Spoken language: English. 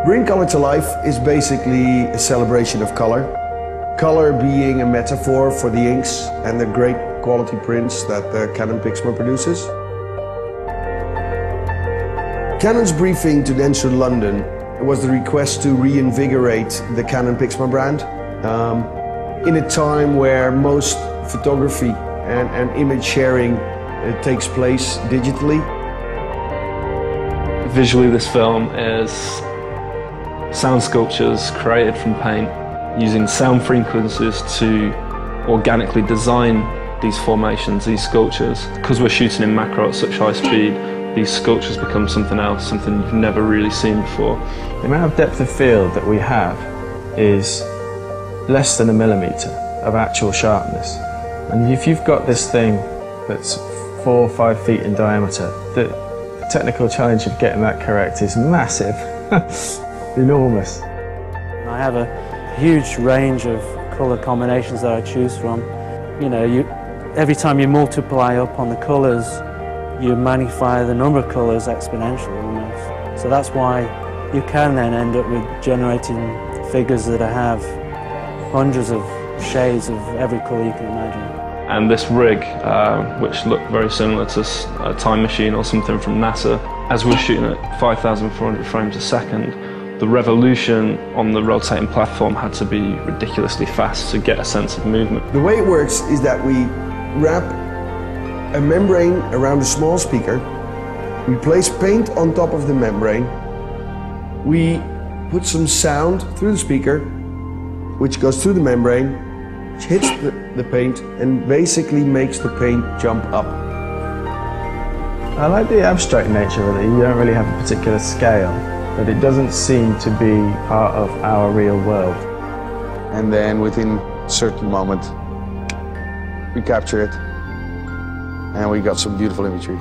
Bring Color to Life is basically a celebration of color. Color being a metaphor for the inks and the great quality prints that canon.mp4 produces. Canon's briefing to Dentsu London was the request to reinvigorate the canon.mp4 brand in a time where most photography and image sharing takes place digitally. Visually, this film is sound sculptures created from paint using sound frequencies to organically design these formations, these sculptures. Because we're shooting in macro at such high speed, these sculptures become something else, something you've never really seen before. The amount of depth of field that we have is less than 1 millimetre of actual sharpness. And if you've got this thing that's 4 or 5 feet in diameter, the technical challenge of getting that correct is massive, enormous. I have a huge range of colour combinations that I choose from. You know, every time you multiply up on the colours, you magnify the number of colours exponentially almost. So that's why you can then end up with generating figures that have hundreds of shades of every colour you can imagine. And this rig, which looked very similar to a time machine or something from NASA, as we were shooting at 5,400 frames a second, the revolution on the rotating platform had to be ridiculously fast to get a sense of movement. The way it works is that we wrap a membrane around a small speaker, we place paint on top of the membrane, we put some sound through the speaker, which goes through the membrane, which hits the paint and basically makes the paint jump up. I like the abstract nature of it. You don't really have a particular scale, but it doesn't seem to be part of our real world. And then within a certain moment, we capture it and we got some beautiful imagery.